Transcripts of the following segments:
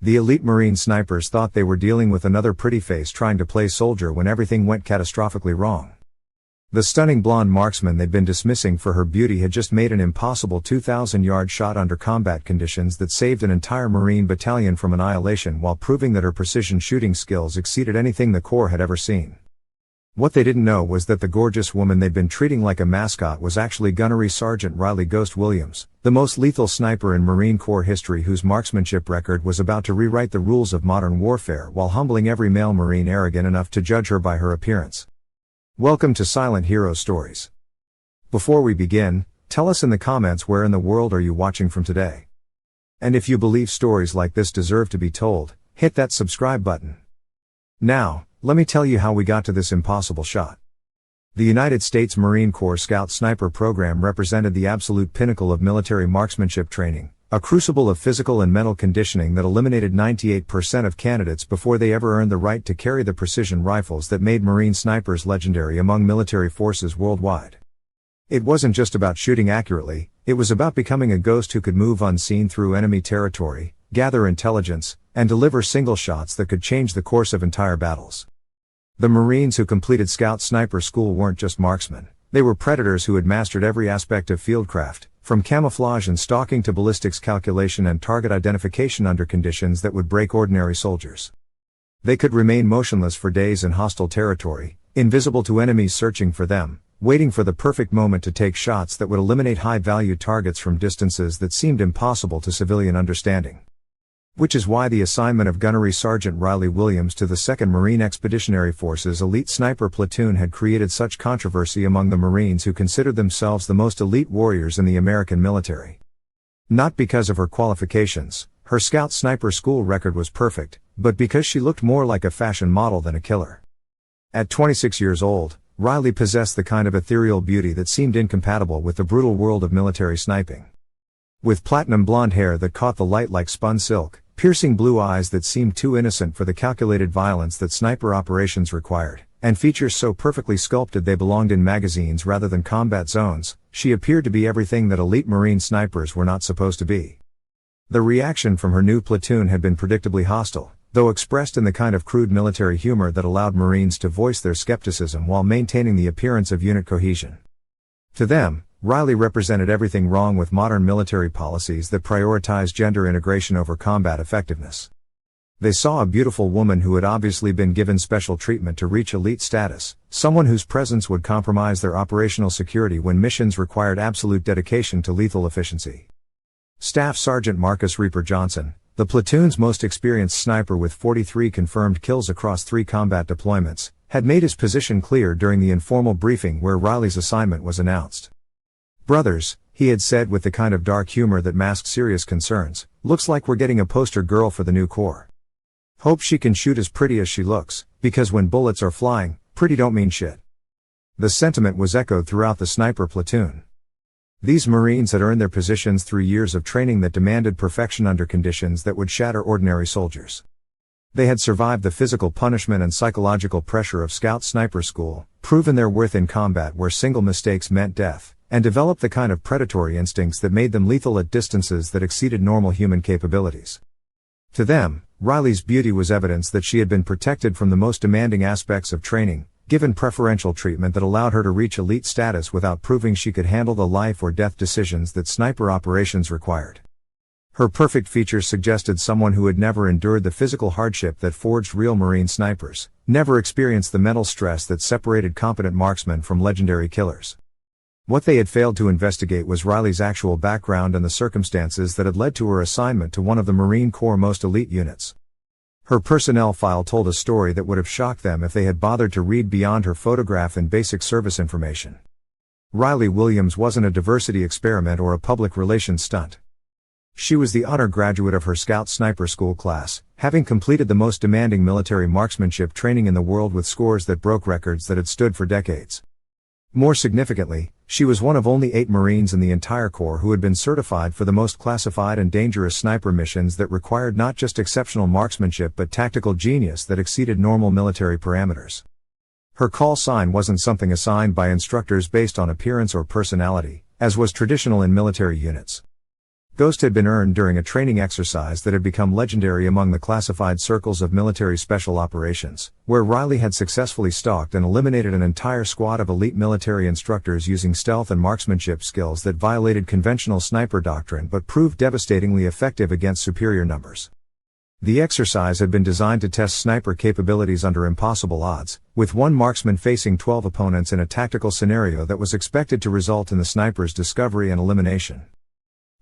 The elite Marine snipers thought they were dealing with another pretty face trying to play soldier when everything went catastrophically wrong. The stunning blonde marksman they'd been dismissing for her beauty had just made an impossible 2,000-yard shot under combat conditions that saved an entire Marine battalion from annihilation while proving that her precision shooting skills exceeded anything the Corps had ever seen. What they didn't know was that the gorgeous woman they'd been treating like a mascot was actually Gunnery Sergeant Riley "Ghost" Williams, the most lethal sniper in Marine Corps history, whose marksmanship record was about to rewrite the rules of modern warfare while humbling every male Marine arrogant enough to judge her by her appearance. Welcome to Silent Hero Stories. Before we begin, tell us in the comments where in the world are you watching from today. And if you believe stories like this deserve to be told, hit that subscribe button. Now, let me tell you how we got to this impossible shot. The United States Marine Corps Scout Sniper program represented the absolute pinnacle of military marksmanship training, a crucible of physical and mental conditioning that eliminated 98% of candidates before they ever earned the right to carry the precision rifles that made Marine snipers legendary among military forces worldwide. It wasn't just about shooting accurately, it was about becoming a ghost who could move unseen through enemy territory, gather intelligence, and deliver single shots that could change the course of entire battles. The Marines who completed Scout Sniper School weren't just marksmen, they were predators who had mastered every aspect of fieldcraft, from camouflage and stalking to ballistics calculation and target identification under conditions that would break ordinary soldiers. They could remain motionless for days in hostile territory, invisible to enemies searching for them, waiting for the perfect moment to take shots that would eliminate high-value targets from distances that seemed impossible to civilian understanding. Which is why the assignment of Gunnery Sergeant Riley Williams to the 2nd Marine Expeditionary Force's elite sniper platoon had created such controversy among the Marines who considered themselves the most elite warriors in the American military. Not because of her qualifications, her Scout Sniper School record was perfect, but because she looked more like a fashion model than a killer. At 26 years old, Riley possessed the kind of ethereal beauty that seemed incompatible with the brutal world of military sniping. With platinum blonde hair that caught the light like spun silk, piercing blue eyes that seemed too innocent for the calculated violence that sniper operations required, and features so perfectly sculpted they belonged in magazines rather than combat zones, she appeared to be everything that elite Marine snipers were not supposed to be. The reaction from her new platoon had been predictably hostile, though expressed in the kind of crude military humor that allowed Marines to voice their skepticism while maintaining the appearance of unit cohesion. To them, Riley represented everything wrong with modern military policies that prioritize gender integration over combat effectiveness. They saw a beautiful woman who had obviously been given special treatment to reach elite status, someone whose presence would compromise their operational security when missions required absolute dedication to lethal efficiency. Staff Sergeant Marcus Reaper Johnson, the platoon's most experienced sniper with 43 confirmed kills across 3 combat deployments, had made his position clear during the informal briefing where Riley's assignment was announced. "Brothers," he had said with the kind of dark humor that masked serious concerns, "looks like we're getting a poster girl for the new Corps. Hope she can shoot as pretty as she looks, because when bullets are flying, pretty don't mean shit." The sentiment was echoed throughout the sniper platoon. These Marines had earned their positions through years of training that demanded perfection under conditions that would shatter ordinary soldiers. They had survived the physical punishment and psychological pressure of Scout Sniper School, proven their worth in combat where single mistakes meant death, and developed the kind of predatory instincts that made them lethal at distances that exceeded normal human capabilities. To them, Riley's beauty was evidence that she had been protected from the most demanding aspects of training, given preferential treatment that allowed her to reach elite status without proving she could handle the life or death decisions that sniper operations required. Her perfect features suggested someone who had never endured the physical hardship that forged real Marine snipers, never experienced the mental stress that separated competent marksmen from legendary killers. What they had failed to investigate was Riley's actual background and the circumstances that had led to her assignment to one of the Marine Corps' most elite units. Her personnel file told a story that would have shocked them if they had bothered to read beyond her photograph and basic service information. Riley Williams wasn't a diversity experiment or a public relations stunt. She was the honor graduate of her Scout Sniper School class, having completed the most demanding military marksmanship training in the world with scores that broke records that had stood for decades. More significantly, she was one of only 8 Marines in the entire Corps who had been certified for the most classified and dangerous sniper missions that required not just exceptional marksmanship but tactical genius that exceeded normal military parameters. Her call sign wasn't something assigned by instructors based on appearance or personality, as was traditional in military units. Ghost had been earned during a training exercise that had become legendary among the classified circles of military special operations, where Riley had successfully stalked and eliminated an entire squad of elite military instructors using stealth and marksmanship skills that violated conventional sniper doctrine but proved devastatingly effective against superior numbers. The exercise had been designed to test sniper capabilities under impossible odds, with one marksman facing 12 opponents in a tactical scenario that was expected to result in the sniper's discovery and elimination.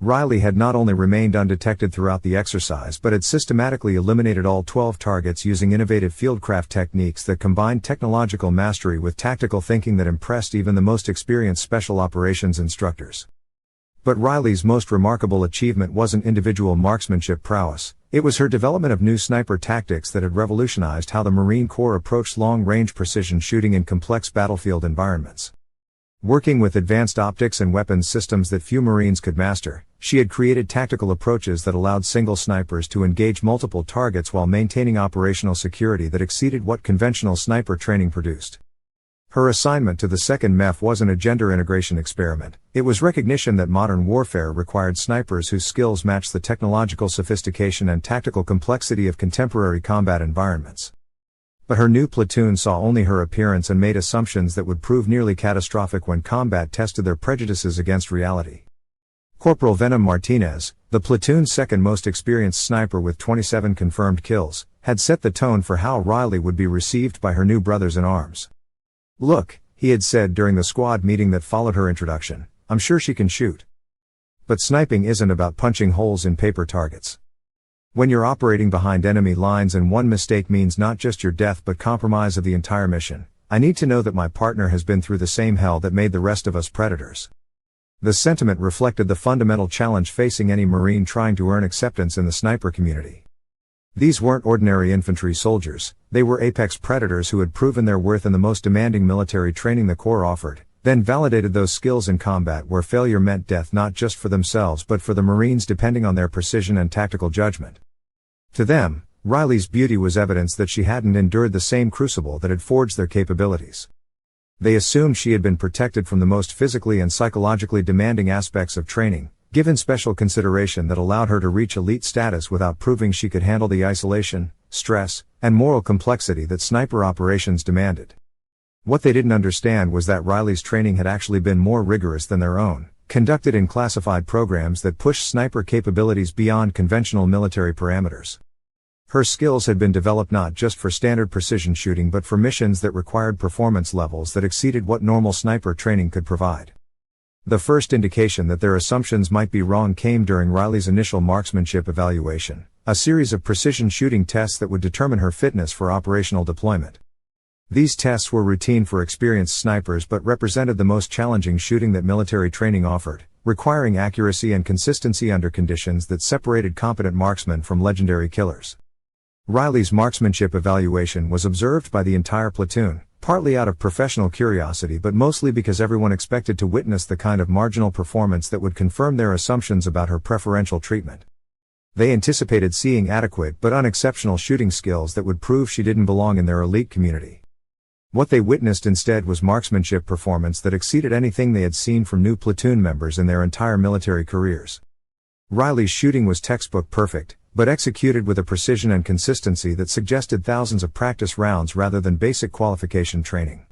Riley had not only remained undetected throughout the exercise but had systematically eliminated all 12 targets using innovative fieldcraft techniques that combined technological mastery with tactical thinking that impressed even the most experienced special operations instructors. But Riley's most remarkable achievement wasn't individual marksmanship prowess, it was her development of new sniper tactics that had revolutionized how the Marine Corps approached long-range precision shooting in complex battlefield environments. Working with advanced optics and weapons systems that few Marines could master, she had created tactical approaches that allowed single snipers to engage multiple targets while maintaining operational security that exceeded what conventional sniper training produced. Her assignment to the 2nd MEF wasn't a gender integration experiment, it was recognition that modern warfare required snipers whose skills matched the technological sophistication and tactical complexity of contemporary combat environments. But her new platoon saw only her appearance and made assumptions that would prove nearly catastrophic when combat tested their prejudices against reality. Corporal Venom Martinez, the platoon's second most experienced sniper with 27 confirmed kills, had set the tone for how Riley would be received by her new brothers in arms. "Look," he had said during the squad meeting that followed her introduction, "I'm sure she can shoot. But sniping isn't about punching holes in paper targets. When you're operating behind enemy lines and one mistake means not just your death but compromise of the entire mission, I need to know that my partner has been through the same hell that made the rest of us predators." The sentiment reflected the fundamental challenge facing any Marine trying to earn acceptance in the sniper community. These weren't ordinary infantry soldiers, they were apex predators who had proven their worth in the most demanding military training the Corps offered, then validated those skills in combat where failure meant death not just for themselves but for the Marines depending on their precision and tactical judgment. To them, Riley's beauty was evidence that she hadn't endured the same crucible that had forged their capabilities. They assumed she had been protected from the most physically and psychologically demanding aspects of training, given special consideration that allowed her to reach elite status without proving she could handle the isolation, stress, and moral complexity that sniper operations demanded. What they didn't understand was that Riley's training had actually been more rigorous than their own, conducted in classified programs that pushed sniper capabilities beyond conventional military parameters. Her skills had been developed not just for standard precision shooting but for missions that required performance levels that exceeded what normal sniper training could provide. The first indication that their assumptions might be wrong came during Riley's initial marksmanship evaluation, a series of precision shooting tests that would determine her fitness for operational deployment. These tests were routine for experienced snipers but represented the most challenging shooting that military training offered, requiring accuracy and consistency under conditions that separated competent marksmen from legendary killers. Riley's marksmanship evaluation was observed by the entire platoon, partly out of professional curiosity but mostly because everyone expected to witness the kind of marginal performance that would confirm their assumptions about her preferential treatment. They anticipated seeing adequate but unexceptional shooting skills that would prove she didn't belong in their elite community. What they witnessed instead was marksmanship performance that exceeded anything they had seen from new platoon members in their entire military careers. Riley's shooting was textbook perfect, but executed with a precision and consistency that suggested thousands of practice rounds rather than basic qualification training.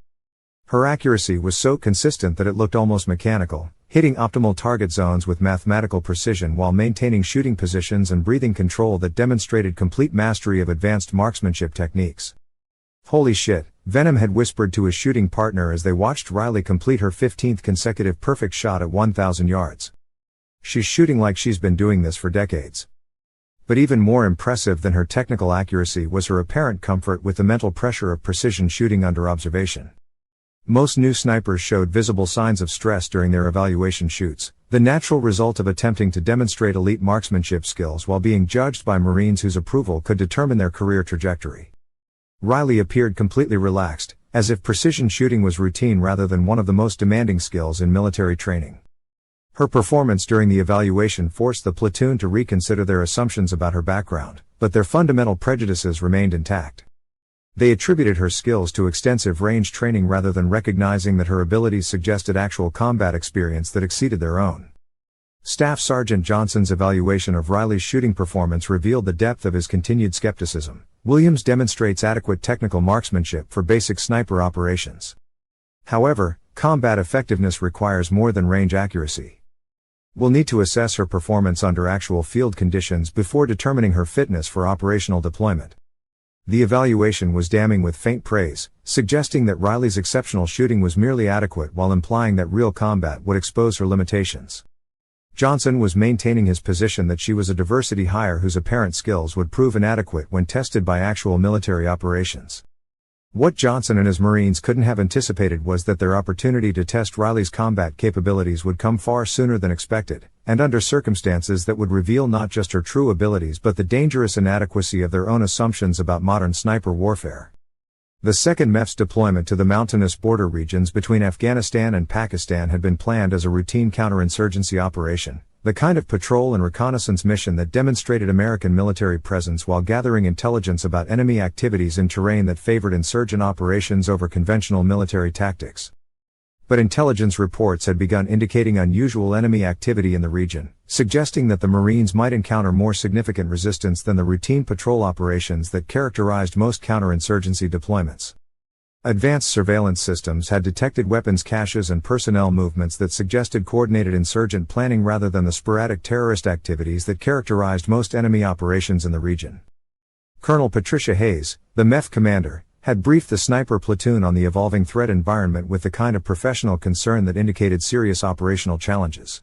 Her accuracy was so consistent that it looked almost mechanical, hitting optimal target zones with mathematical precision while maintaining shooting positions and breathing control that demonstrated complete mastery of advanced marksmanship techniques. "Holy shit," Venom had whispered to his shooting partner as they watched Riley complete her 15th consecutive perfect shot at 1,000 yards. "She's shooting like she's been doing this for decades." But even more impressive than her technical accuracy was her apparent comfort with the mental pressure of precision shooting under observation. Most new snipers showed visible signs of stress during their evaluation shoots, the natural result of attempting to demonstrate elite marksmanship skills while being judged by Marines whose approval could determine their career trajectory. Riley appeared completely relaxed, as if precision shooting was routine rather than one of the most demanding skills in military training. Her performance during the evaluation forced the platoon to reconsider their assumptions about her background, but their fundamental prejudices remained intact. They attributed her skills to extensive range training rather than recognizing that her abilities suggested actual combat experience that exceeded their own. Staff Sergeant Johnson's evaluation of Riley's shooting performance revealed the depth of his continued skepticism. Williams demonstrates adequate technical marksmanship for basic sniper operations. However, combat effectiveness requires more than range accuracy. We'll need to assess her performance under actual field conditions before determining her fitness for operational deployment. The evaluation was damning with faint praise, suggesting that Riley's exceptional shooting was merely adequate while implying that real combat would expose her limitations. Johnson was maintaining his position that she was a diversity hire whose apparent skills would prove inadequate when tested by actual military operations. What Johnson and his Marines couldn't have anticipated was that their opportunity to test Riley's combat capabilities would come far sooner than expected, and under circumstances that would reveal not just her true abilities but the dangerous inadequacy of their own assumptions about modern sniper warfare. The 2nd MEF's deployment to the mountainous border regions between Afghanistan and Pakistan had been planned as a routine counterinsurgency operation, the kind of patrol and reconnaissance mission that demonstrated American military presence while gathering intelligence about enemy activities in terrain that favored insurgent operations over conventional military tactics. But intelligence reports had begun indicating unusual enemy activity in the region, suggesting that the Marines might encounter more significant resistance than the routine patrol operations that characterized most counterinsurgency deployments. Advanced surveillance systems had detected weapons caches and personnel movements that suggested coordinated insurgent planning rather than the sporadic terrorist activities that characterized most enemy operations in the region. Colonel Patricia Hayes, the MEF commander, had briefed the sniper platoon on the evolving threat environment with the kind of professional concern that indicated serious operational challenges.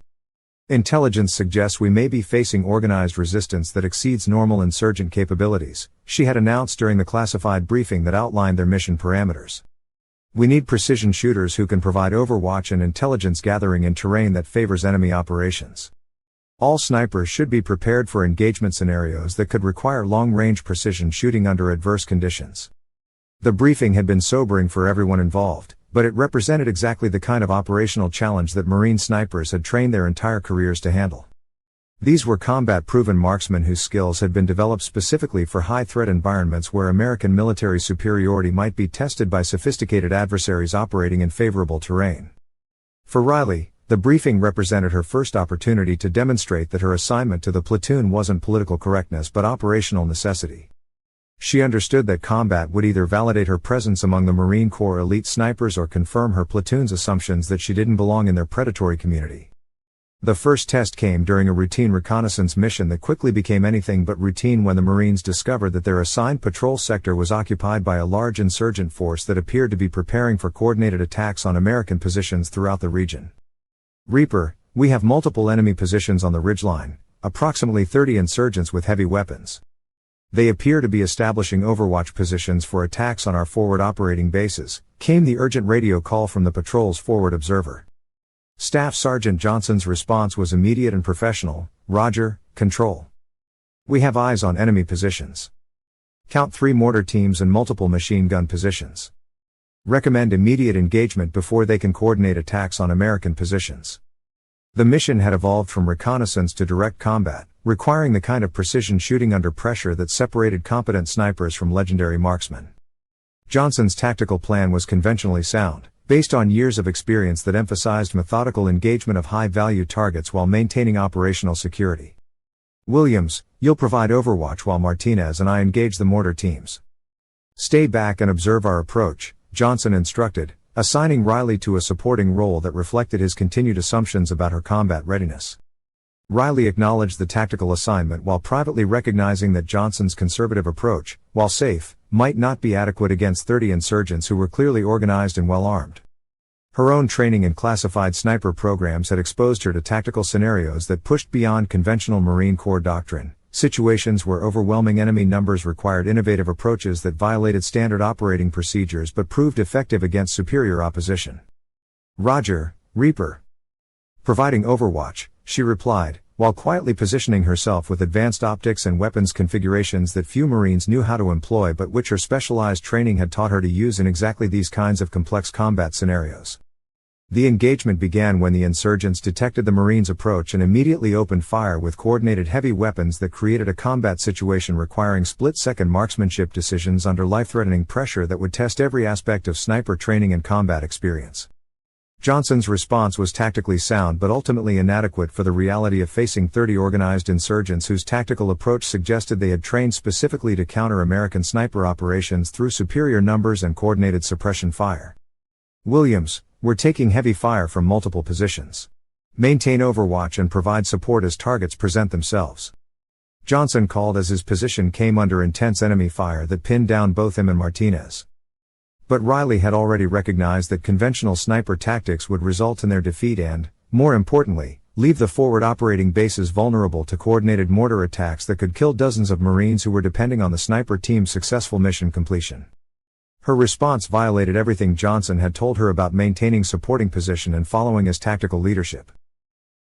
Intelligence suggests we may be facing organized resistance that exceeds normal insurgent capabilities, she had announced during the classified briefing that outlined their mission parameters. We need precision shooters who can provide overwatch and intelligence gathering in terrain that favors enemy operations. All snipers should be prepared for engagement scenarios that could require long-range precision shooting under adverse conditions. The briefing had been sobering for everyone involved, but it represented exactly the kind of operational challenge that Marine snipers had trained their entire careers to handle. These were combat-proven marksmen whose skills had been developed specifically for high-threat environments where American military superiority might be tested by sophisticated adversaries operating in favorable terrain. For Riley, the briefing represented her first opportunity to demonstrate that her assignment to the platoon wasn't political correctness but operational necessity. She understood that combat would either validate her presence among the Marine Corps elite snipers or confirm her platoon's assumptions that she didn't belong in their predatory community. The first test came during a routine reconnaissance mission that quickly became anything but routine when the Marines discovered that their assigned patrol sector was occupied by a large insurgent force that appeared to be preparing for coordinated attacks on American positions throughout the region. Reaper, we have multiple enemy positions on the ridgeline, approximately 30 insurgents with heavy weapons. They appear to be establishing overwatch positions for attacks on our forward operating bases, came the urgent radio call from the patrol's forward observer. Staff Sergeant Johnson's response was immediate and professional, Roger, control. We have eyes on enemy positions. Count 3 mortar teams and multiple machine gun positions. Recommend immediate engagement before they can coordinate attacks on American positions. The mission had evolved from reconnaissance to direct combat, requiring the kind of precision shooting under pressure that separated competent snipers from legendary marksmen. Johnson's tactical plan was conventionally sound, based on years of experience that emphasized methodical engagement of high-value targets while maintaining operational security. Williams, you'll provide overwatch while Martinez and I engage the mortar teams. Stay back and observe our approach, Johnson instructed, assigning Riley to a supporting role that reflected his continued assumptions about her combat readiness. Riley acknowledged the tactical assignment while privately recognizing that Johnson's conservative approach, while safe, might not be adequate against 30 insurgents who were clearly organized and well armed. Her own training in classified sniper programs had exposed her to tactical scenarios that pushed beyond conventional Marine Corps doctrine, situations where overwhelming enemy numbers required innovative approaches that violated standard operating procedures but proved effective against superior opposition. Roger, Reaper. Providing overwatch, she replied, while quietly positioning herself with advanced optics and weapons configurations that few Marines knew how to employ but which her specialized training had taught her to use in exactly these kinds of complex combat scenarios. The engagement began when the insurgents detected the Marines' approach and immediately opened fire with coordinated heavy weapons that created a combat situation requiring split-second marksmanship decisions under life-threatening pressure that would test every aspect of sniper training and combat experience. Johnson's response was tactically sound but ultimately inadequate for the reality of facing 30 organized insurgents whose tactical approach suggested they had trained specifically to counter American sniper operations through superior numbers and coordinated suppression fire. Williams, we're taking heavy fire from multiple positions. Maintain overwatch and provide support as targets present themselves. Johnson called as his position came under intense enemy fire that pinned down both him and Martinez. But Riley had already recognized that conventional sniper tactics would result in their defeat and, more importantly, leave the forward operating bases vulnerable to coordinated mortar attacks that could kill dozens of Marines who were depending on the sniper team's successful mission completion. Her response violated everything Johnson had told her about maintaining supporting position and following his tactical leadership.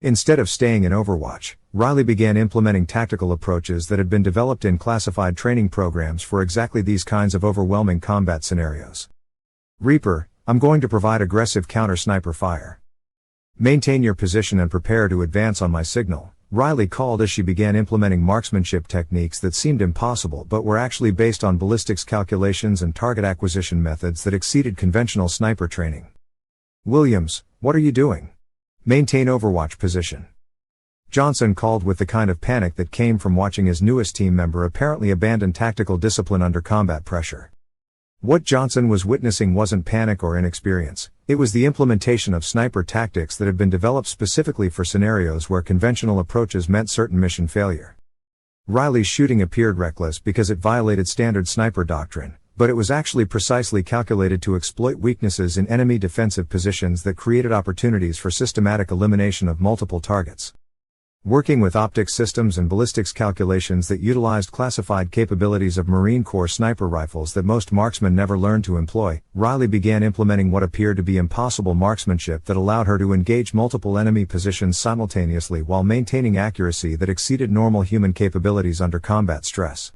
Instead of staying in Overwatch, Riley began implementing tactical approaches that had been developed in classified training programs for exactly these kinds of overwhelming combat scenarios. Reaper, I'm going to provide aggressive counter-sniper fire. Maintain your position and prepare to advance on my signal, Riley called as she began implementing marksmanship techniques that seemed impossible but were actually based on ballistics calculations and target acquisition methods that exceeded conventional sniper training. Williams, what are you doing? Maintain overwatch position. Johnson called with the kind of panic that came from watching his newest team member apparently abandon tactical discipline under combat pressure. What Johnson was witnessing wasn't panic or inexperience, it was the implementation of sniper tactics that had been developed specifically for scenarios where conventional approaches meant certain mission failure. Riley's shooting appeared reckless because it violated standard sniper doctrine, but it was actually precisely calculated to exploit weaknesses in enemy defensive positions that created opportunities for systematic elimination of multiple targets. Working with optics systems and ballistics calculations that utilized classified capabilities of Marine Corps sniper rifles that most marksmen never learned to employ, Riley began implementing what appeared to be impossible marksmanship that allowed her to engage multiple enemy positions simultaneously while maintaining accuracy that exceeded normal human capabilities under combat stress.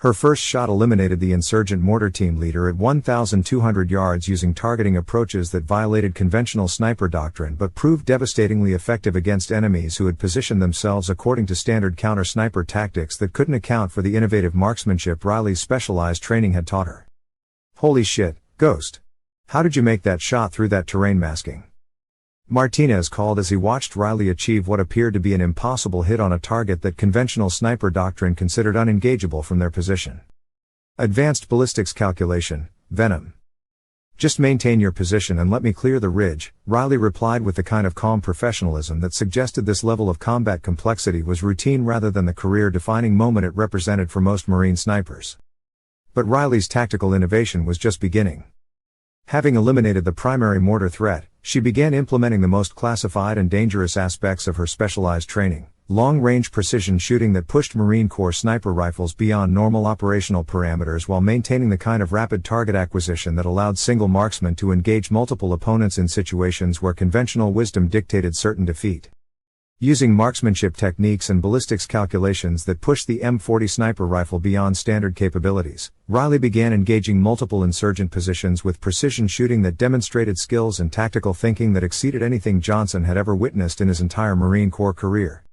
Her first shot eliminated the insurgent mortar team leader at 1,200 yards using targeting approaches that violated conventional sniper doctrine but proved devastatingly effective against enemies who had positioned themselves according to standard counter-sniper tactics that couldn't account for the innovative marksmanship Riley's specialized training had taught her. Holy shit, Ghost. How did you make that shot through that terrain masking? Martinez called as he watched Riley achieve what appeared to be an impossible hit on a target that conventional sniper doctrine considered unengageable from their position. Advanced ballistics calculation, Venom. Just maintain your position and let me clear the ridge, Riley replied with the kind of calm professionalism that suggested this level of combat complexity was routine rather than the career-defining moment it represented for most Marine snipers. But Riley's tactical innovation was just beginning. Having eliminated the primary mortar threat, she began implementing the most classified and dangerous aspects of her specialized training, long-range precision shooting that pushed Marine Corps sniper rifles beyond normal operational parameters while maintaining the kind of rapid target acquisition that allowed single marksmen to engage multiple opponents in situations where conventional wisdom dictated certain defeat. Using marksmanship techniques and ballistics calculations that pushed the M40 sniper rifle beyond standard capabilities, Riley began engaging multiple insurgent positions with precision shooting that demonstrated skills and tactical thinking that exceeded anything Johnson had ever witnessed in his entire Marine Corps career.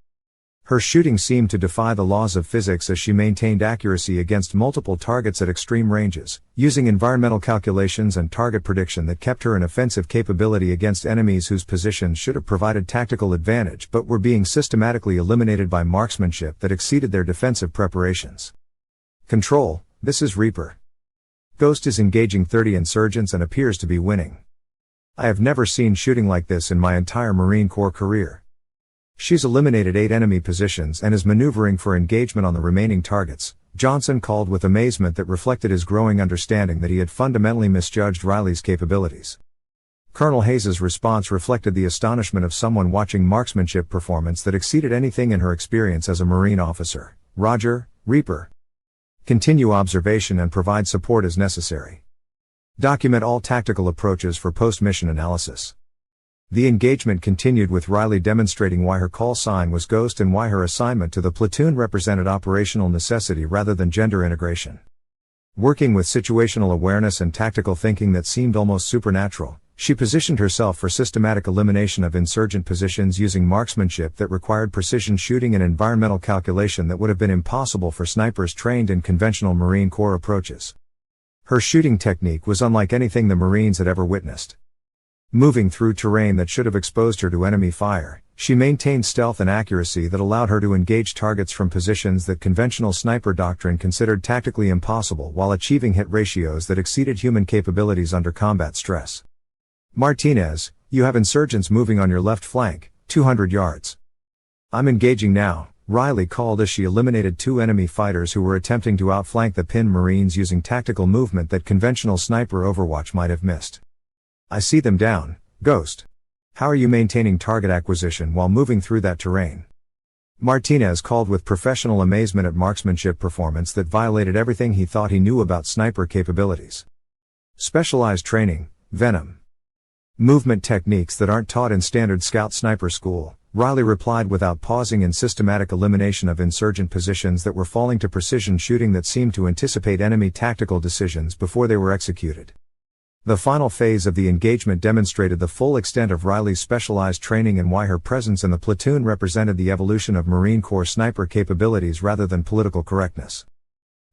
Her shooting seemed to defy the laws of physics as she maintained accuracy against multiple targets at extreme ranges, using environmental calculations and target prediction that kept her an offensive capability against enemies whose positions should have provided tactical advantage but were being systematically eliminated by marksmanship that exceeded their defensive preparations. Control, this is Reaper. Ghost is engaging 30 insurgents and appears to be winning. I have never seen shooting like this in my entire Marine Corps career. She's eliminated 8 enemy positions and is maneuvering for engagement on the remaining targets, Johnson called with amazement that reflected his growing understanding that he had fundamentally misjudged Riley's capabilities. Colonel Hayes's response reflected the astonishment of someone watching marksmanship performance that exceeded anything in her experience as a Marine officer. Roger, Reaper. Continue observation and provide support as necessary. Document all tactical approaches for post-mission analysis. The engagement continued with Riley demonstrating why her call sign was Ghost and why her assignment to the platoon represented operational necessity rather than gender integration. Working with situational awareness and tactical thinking that seemed almost supernatural, she positioned herself for systematic elimination of insurgent positions using marksmanship that required precision shooting and environmental calculation that would have been impossible for snipers trained in conventional Marine Corps approaches. Her shooting technique was unlike anything the Marines had ever witnessed. Moving through terrain that should have exposed her to enemy fire, she maintained stealth and accuracy that allowed her to engage targets from positions that conventional sniper doctrine considered tactically impossible while achieving hit ratios that exceeded human capabilities under combat stress. Martinez, you have insurgents moving on your left flank, 200 yards. I'm engaging now, Riley called as she eliminated 2 enemy fighters who were attempting to outflank the pinned Marines using tactical movement that conventional sniper overwatch might have missed. I see them down, Ghost. How are you maintaining target acquisition while moving through that terrain? Martinez called with professional amazement at marksmanship performance that violated everything he thought he knew about sniper capabilities. Specialized training, Venom. Movement techniques that aren't taught in standard scout sniper school, Riley replied without pausing in systematic elimination of insurgent positions that were falling to precision shooting that seemed to anticipate enemy tactical decisions before they were executed. The final phase of the engagement demonstrated the full extent of Riley's specialized training and why her presence in the platoon represented the evolution of Marine Corps sniper capabilities rather than political correctness.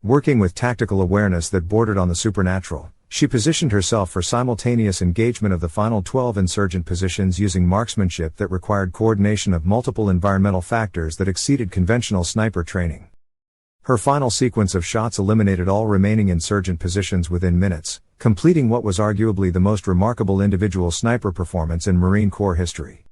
Working with tactical awareness that bordered on the supernatural, she positioned herself for simultaneous engagement of the final 12 insurgent positions using marksmanship that required coordination of multiple environmental factors that exceeded conventional sniper training. Her final sequence of shots eliminated all remaining insurgent positions within minutes, completing what was arguably the most remarkable individual sniper performance in Marine Corps history.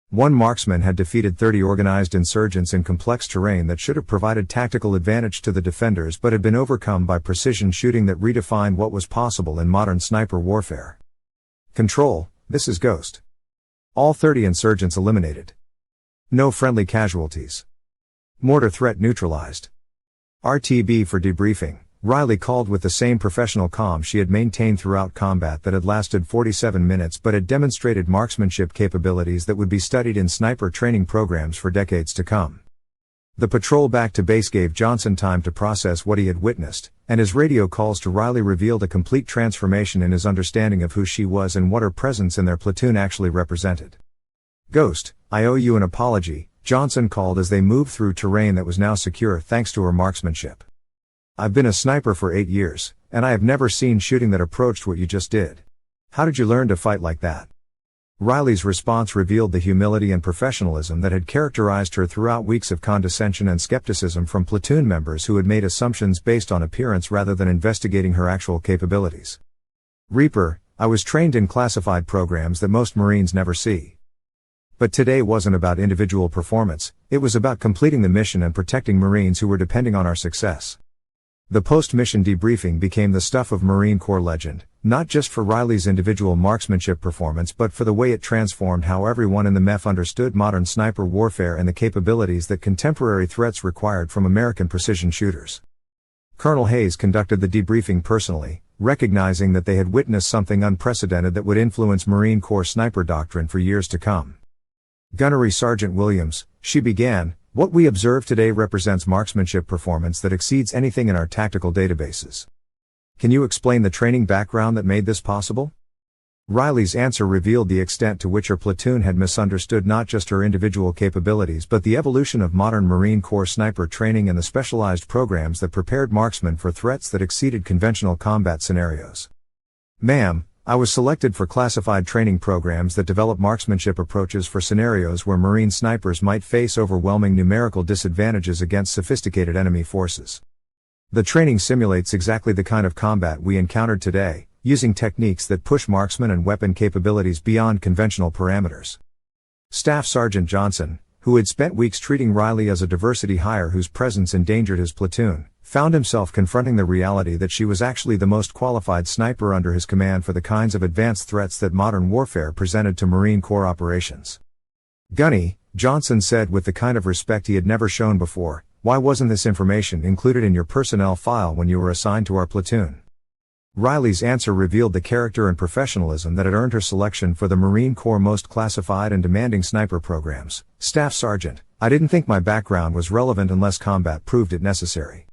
One marksman had defeated 30 organized insurgents in complex terrain that should have provided tactical advantage to the defenders but had been overcome by precision shooting that redefined what was possible in modern sniper warfare. Control, this is Ghost. All 30 insurgents eliminated. No friendly casualties. Mortar threat neutralized. RTB for debriefing, Riley called with the same professional calm she had maintained throughout combat that had lasted 47 minutes but had demonstrated marksmanship capabilities that would be studied in sniper training programs for decades to come. The patrol back to base gave Johnson time to process what he had witnessed, and his radio calls to Riley revealed a complete transformation in his understanding of who she was and what her presence in their platoon actually represented. Ghost, I owe you an apology, Johnson called as they moved through terrain that was now secure thanks to her marksmanship. I've been a sniper for 8 years, and I have never seen shooting that approached what you just did. How did you learn to fight like that? Riley's response revealed the humility and professionalism that had characterized her throughout weeks of condescension and skepticism from platoon members who had made assumptions based on appearance rather than investigating her actual capabilities. Reaper, I was trained in classified programs that most Marines never see. But today wasn't about individual performance, it was about completing the mission and protecting Marines who were depending on our success. The post-mission debriefing became the stuff of Marine Corps legend, not just for Riley's individual marksmanship performance but for the way it transformed how everyone in the MEF understood modern sniper warfare and the capabilities that contemporary threats required from American precision shooters. Colonel Hayes conducted the debriefing personally, recognizing that they had witnessed something unprecedented that would influence Marine Corps sniper doctrine for years to come. Gunnery Sergeant Williams, she began, what we observe today represents marksmanship performance that exceeds anything in our tactical databases. Can you explain the training background that made this possible? Riley's answer revealed the extent to which her platoon had misunderstood not just her individual capabilities but the evolution of modern Marine Corps sniper training and the specialized programs that prepared marksmen for threats that exceeded conventional combat scenarios. Ma'am, I was selected for classified training programs that develop marksmanship approaches for scenarios where Marine snipers might face overwhelming numerical disadvantages against sophisticated enemy forces. The training simulates exactly the kind of combat we encountered today, using techniques that push marksman and weapon capabilities beyond conventional parameters. Staff Sergeant Johnson, who had spent weeks treating Riley as a diversity hire whose presence endangered his platoon, found himself confronting the reality that she was actually the most qualified sniper under his command for the kinds of advanced threats that modern warfare presented to Marine Corps operations. Gunny, Johnson said with the kind of respect he had never shown before, why wasn't this information included in your personnel file when you were assigned to our platoon? Riley's answer revealed the character and professionalism that had earned her selection for the Marine Corps' most classified and demanding sniper programs. Staff Sergeant, I didn't think my background was relevant unless combat proved it necessary.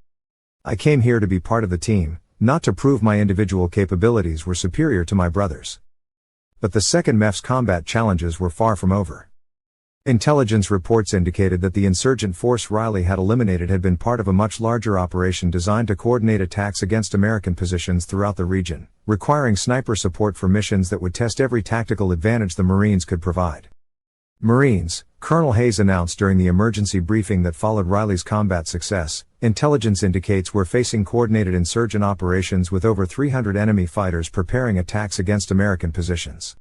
I came here to be part of the team, not to prove my individual capabilities were superior to my brothers. But the 2nd MEF's combat challenges were far from over. Intelligence reports indicated that the insurgent force Riley had eliminated had been part of a much larger operation designed to coordinate attacks against American positions throughout the region, requiring sniper support for missions that would test every tactical advantage the Marines could provide. Marines, Colonel Hayes announced during the emergency briefing that followed Riley's combat success, intelligence indicates we're facing coordinated insurgent operations with over 300 enemy fighters preparing attacks against American positions.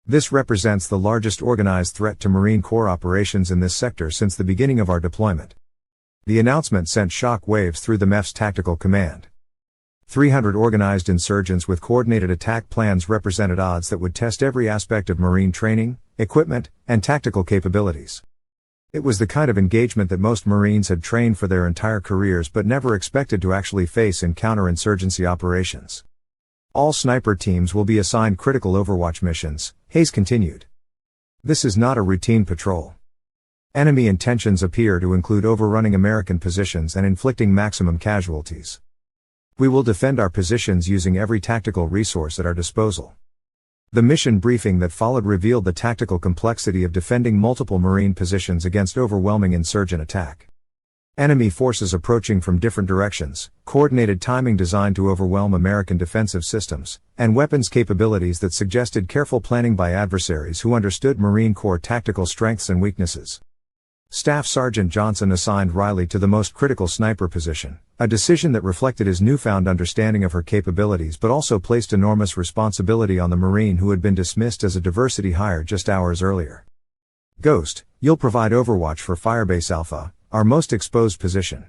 This represents the largest organized threat to Marine Corps operations in this sector since the beginning of our deployment. The announcement sent shock waves through the MEF's tactical command. 300 organized insurgents with coordinated attack plans represented odds that would test every aspect of Marine training, equipment, and tactical capabilities. It was the kind of engagement that most Marines had trained for their entire careers but never expected to actually face in counterinsurgency operations. All sniper teams will be assigned critical overwatch missions, Hayes continued. This is not a routine patrol. Enemy intentions appear to include overrunning American positions and inflicting maximum casualties. We will defend our positions using every tactical resource at our disposal. The mission briefing that followed revealed the tactical complexity of defending multiple Marine positions against overwhelming insurgent attack. Enemy forces approaching from different directions, coordinated timing designed to overwhelm American defensive systems, and weapons capabilities that suggested careful planning by adversaries who understood Marine Corps tactical strengths and weaknesses. Staff Sergeant Johnson assigned Riley to the most critical sniper position, a decision that reflected his newfound understanding of her capabilities but also placed enormous responsibility on the Marine who had been dismissed as a diversity hire just hours earlier. Ghost, you'll provide overwatch for Firebase Alpha, our most exposed position.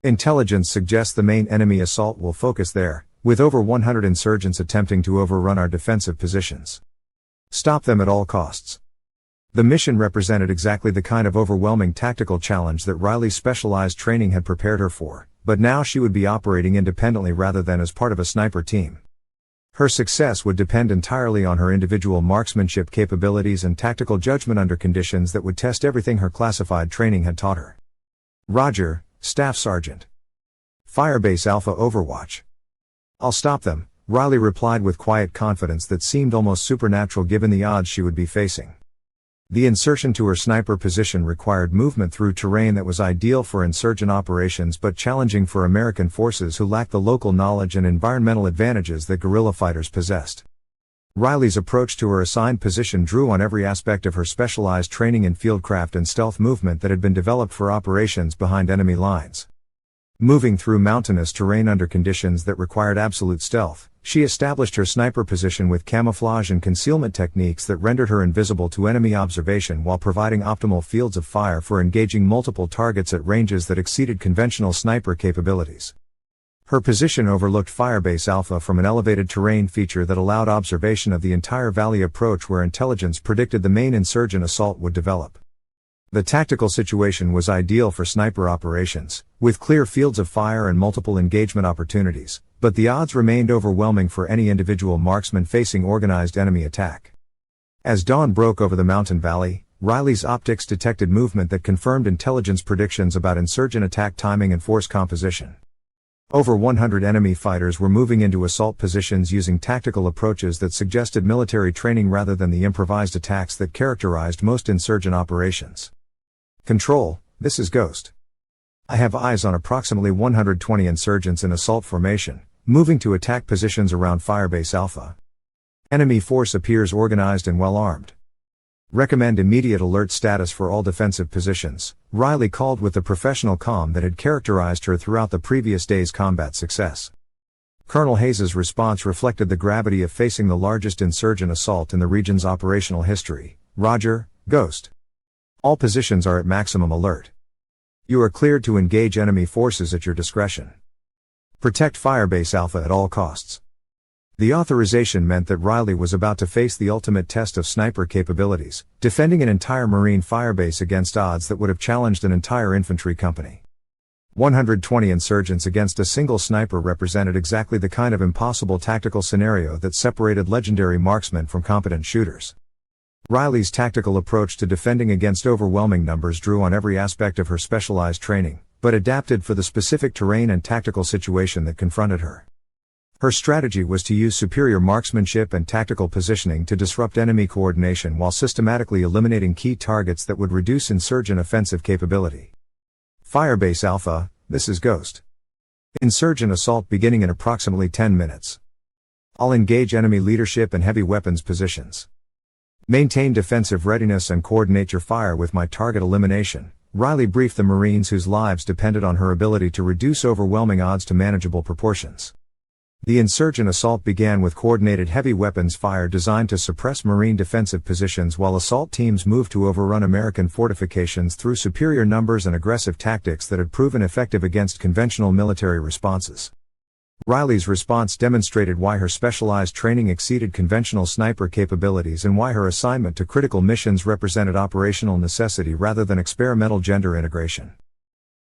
Intelligence suggests the main enemy assault will focus there, with over 100 insurgents attempting to overrun our defensive positions. Stop them at all costs. The mission represented exactly the kind of overwhelming tactical challenge that Riley's specialized training had prepared her for, but now she would be operating independently rather than as part of a sniper team. Her success would depend entirely on her individual marksmanship capabilities and tactical judgment under conditions that would test everything her classified training had taught her. Roger, Staff Sergeant. Firebase Alpha Overwatch. I'll stop them, Riley replied with quiet confidence that seemed almost supernatural given the odds she would be facing. The insertion to her sniper position required movement through terrain that was ideal for insurgent operations but challenging for American forces who lacked the local knowledge and environmental advantages that guerrilla fighters possessed. Riley's approach to her assigned position drew on every aspect of her specialized training in fieldcraft and stealth movement that had been developed for operations behind enemy lines. Moving through mountainous terrain under conditions that required absolute stealth, she established her sniper position with camouflage and concealment techniques that rendered her invisible to enemy observation while providing optimal fields of fire for engaging multiple targets at ranges that exceeded conventional sniper capabilities. Her position overlooked Firebase Alpha from an elevated terrain feature that allowed observation of the entire valley approach where intelligence predicted the main insurgent assault would develop. The tactical situation was ideal for sniper operations, with clear fields of fire and multiple engagement opportunities, but the odds remained overwhelming for any individual marksman facing organized enemy attack. As dawn broke over the mountain valley, Riley's optics detected movement that confirmed intelligence predictions about insurgent attack timing and force composition. Over 100 enemy fighters were moving into assault positions using tactical approaches that suggested military training rather than the improvised attacks that characterized most insurgent operations. Control, this is Ghost. I have eyes on approximately 120 insurgents in assault formation, moving to attack positions around Firebase Alpha. Enemy force appears organized and well armed. Recommend immediate alert status for all defensive positions, Riley called with the professional calm that had characterized her throughout the previous day's combat success. Colonel Hayes's response reflected the gravity of facing the largest insurgent assault in the region's operational history. Roger, Ghost. All positions are at maximum alert. You are cleared to engage enemy forces at your discretion. Protect Firebase Alpha at all costs. The authorization meant that Riley was about to face the ultimate test of sniper capabilities, defending an entire Marine firebase against odds that would have challenged an entire infantry company. 120 insurgents against a single sniper represented exactly the kind of impossible tactical scenario that separated legendary marksmen from competent shooters. Riley's tactical approach to defending against overwhelming numbers drew on every aspect of her specialized training, but adapted for the specific terrain and tactical situation that confronted her. Her strategy was to use superior marksmanship and tactical positioning to disrupt enemy coordination while systematically eliminating key targets that would reduce insurgent offensive capability. Firebase Alpha, this is Ghost. Insurgent assault beginning in approximately 10 minutes. I'll engage enemy leadership and heavy weapons positions. Maintain defensive readiness and coordinate your fire with my target elimination, Riley briefed the Marines whose lives depended on her ability to reduce overwhelming odds to manageable proportions. The insurgent assault began with coordinated heavy weapons fire designed to suppress Marine defensive positions while assault teams moved to overrun American fortifications through superior numbers and aggressive tactics that had proven effective against conventional military responses. Riley's response demonstrated why her specialized training exceeded conventional sniper capabilities and why her assignment to critical missions represented operational necessity rather than experimental gender integration.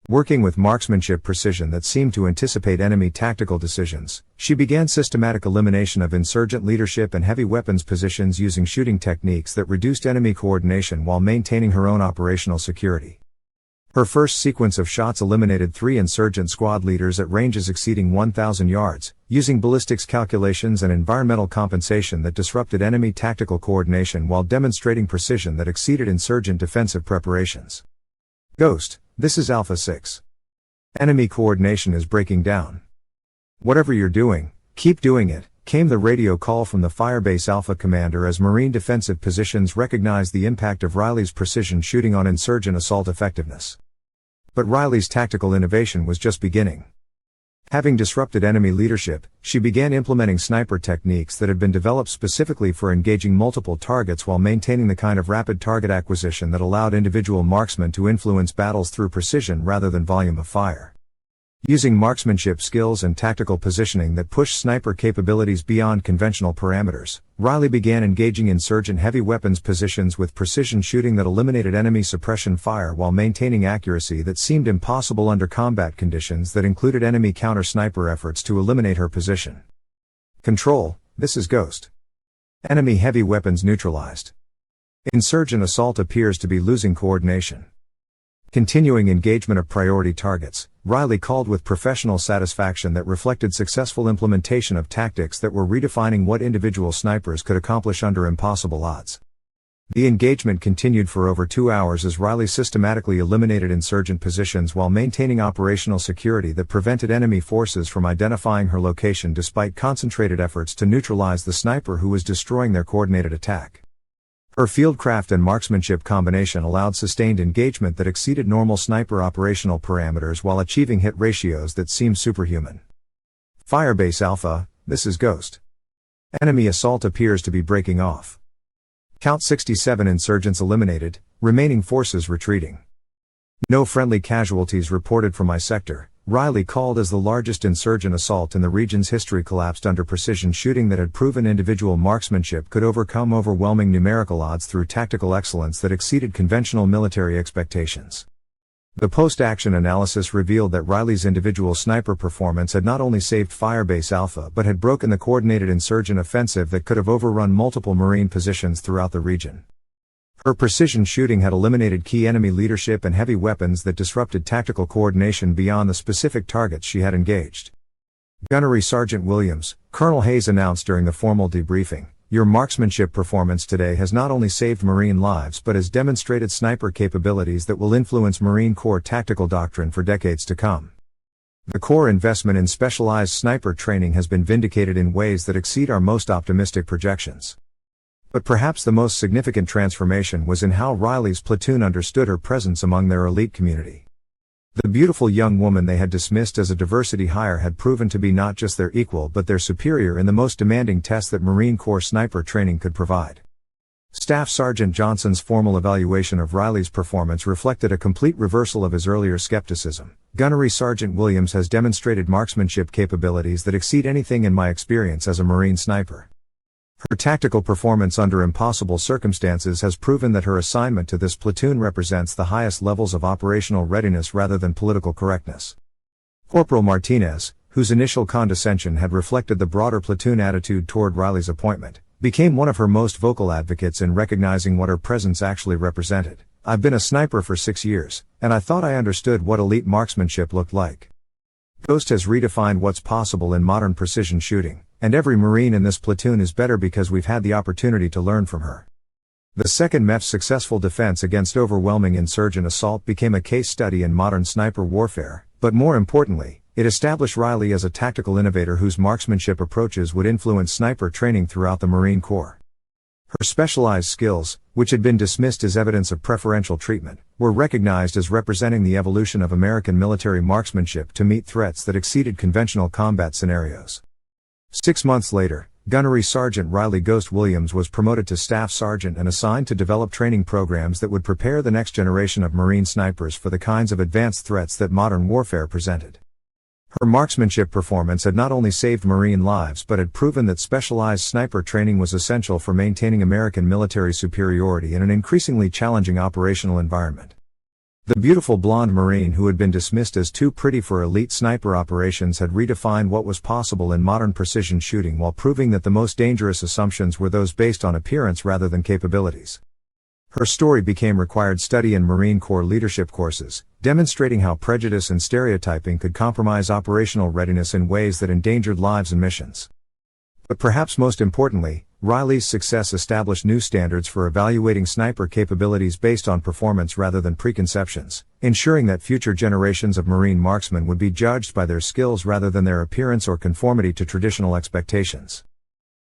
Working with marksmanship precision that seemed to anticipate enemy tactical decisions, she began systematic elimination of insurgent leadership and heavy weapons positions using shooting techniques that reduced enemy coordination while maintaining her own operational security. Her first sequence of shots eliminated 3 insurgent squad leaders at ranges exceeding 1,000 yards, using ballistics calculations and environmental compensation that disrupted enemy tactical coordination while demonstrating precision that exceeded insurgent defensive preparations. Ghost, this is Alpha 6. Enemy coordination is breaking down. Whatever you're doing, keep doing it, came the radio call from the Firebase Alpha commander as Marine defensive positions recognized the impact of Riley's precision shooting on insurgent assault effectiveness. But Riley's tactical innovation was just beginning. Having disrupted enemy leadership, she began implementing sniper techniques that had been developed specifically for engaging multiple targets while maintaining the kind of rapid target acquisition that allowed individual marksmen to influence battles through precision rather than volume of fire. Using marksmanship skills and tactical positioning that pushed sniper capabilities beyond conventional parameters, Riley began engaging insurgent heavy weapons positions with precision shooting that eliminated enemy suppression fire while maintaining accuracy that seemed impossible under combat conditions that included enemy counter-sniper efforts to eliminate her position. Control, this is Ghost. Enemy heavy weapons neutralized. Insurgent assault appears to be losing coordination. Continuing engagement of priority targets, Riley called with professional satisfaction that reflected successful implementation of tactics that were redefining what individual snipers could accomplish under impossible odds. The engagement continued for over 2 hours as Riley systematically eliminated insurgent positions while maintaining operational security that prevented enemy forces from identifying her location despite concentrated efforts to neutralize the sniper who was destroying their coordinated attack. Her fieldcraft and marksmanship combination allowed sustained engagement that exceeded normal sniper operational parameters while achieving hit ratios that seemed superhuman. Firebase Alpha, this is Ghost. Enemy assault appears to be breaking off. Count 67 insurgents eliminated, remaining forces retreating. No friendly casualties reported from my sector, Riley called as the largest insurgent assault in the region's history collapsed under precision shooting that had proven individual marksmanship could overcome overwhelming numerical odds through tactical excellence that exceeded conventional military expectations. The post-action analysis revealed that Riley's individual sniper performance had not only saved Firebase Alpha but had broken the coordinated insurgent offensive that could have overrun multiple Marine positions throughout the region. Her precision shooting had eliminated key enemy leadership and heavy weapons that disrupted tactical coordination beyond the specific targets she had engaged. Gunnery Sergeant Williams, Colonel Hayes announced during the formal debriefing, "Your marksmanship performance today has not only saved Marine lives but has demonstrated sniper capabilities that will influence Marine Corps tactical doctrine for decades to come. The Corps' investment in specialized sniper training has been vindicated in ways that exceed our most optimistic projections." But perhaps the most significant transformation was in how Riley's platoon understood her presence among their elite community. The beautiful young woman they had dismissed as a diversity hire had proven to be not just their equal but their superior in the most demanding test that Marine Corps sniper training could provide. Staff Sergeant Johnson's formal evaluation of Riley's performance reflected a complete reversal of his earlier skepticism. "Gunnery Sergeant Williams has demonstrated marksmanship capabilities that exceed anything in my experience as a Marine sniper. Her tactical performance under impossible circumstances has proven that her assignment to this platoon represents the highest levels of operational readiness rather than political correctness." Corporal Martinez, whose initial condescension had reflected the broader platoon attitude toward Riley's appointment, became one of her most vocal advocates in recognizing what her presence actually represented. "I've been a sniper for 6 years, and I thought I understood what elite marksmanship looked like. Ghost has redefined what's possible in modern precision shooting, and every Marine in this platoon is better because we've had the opportunity to learn from her. The 2nd MEF's successful defense against overwhelming insurgent assault became a case study in modern sniper warfare, but more importantly, it established Riley as a tactical innovator whose marksmanship approaches would influence sniper training throughout the Marine Corps. Her specialized skills, which had been dismissed as evidence of preferential treatment, were recognized as representing the evolution of American military marksmanship to meet threats that exceeded conventional combat scenarios. 6 months later, Gunnery Sergeant Riley "Ghost" Williams was promoted to Staff Sergeant and assigned to develop training programs that would prepare the next generation of Marine snipers for the kinds of advanced threats that modern warfare presented. Her marksmanship performance had not only saved Marine lives but had proven that specialized sniper training was essential for maintaining American military superiority in an increasingly challenging operational environment. The beautiful blonde Marine who had been dismissed as too pretty for elite sniper operations had redefined what was possible in modern precision shooting while proving that the most dangerous assumptions were those based on appearance rather than capabilities. Her story became required study in Marine Corps leadership courses, demonstrating how prejudice and stereotyping could compromise operational readiness in ways that endangered lives and missions. But perhaps most importantly, Riley's success established new standards for evaluating sniper capabilities based on performance rather than preconceptions, ensuring that future generations of Marine marksmen would be judged by their skills rather than their appearance or conformity to traditional expectations.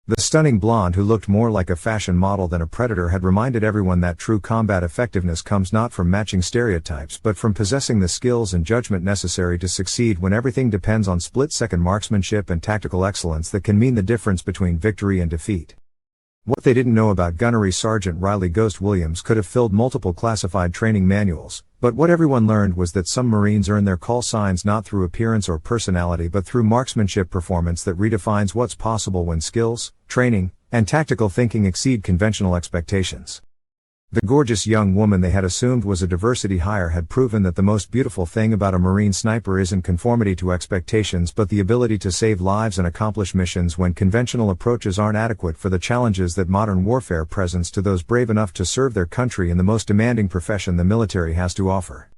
The stunning blonde who looked more like a fashion model than a predator had reminded everyone that true combat effectiveness comes not from matching stereotypes but from possessing the skills and judgment necessary to succeed when everything depends on split-second marksmanship and tactical excellence that can mean the difference between victory and defeat. What they didn't know about Gunnery Sergeant Riley "Ghost" Williams could have filled multiple classified training manuals, but what everyone learned was that some Marines earn their call signs not through appearance or personality but through marksmanship performance that redefines what's possible when skills, training, and tactical thinking exceed conventional expectations. The gorgeous young woman they had assumed was a diversity hire had proven that the most beautiful thing about a Marine sniper isn't conformity to expectations but the ability to save lives and accomplish missions when conventional approaches aren't adequate for the challenges that modern warfare presents to those brave enough to serve their country in the most demanding profession the military has to offer.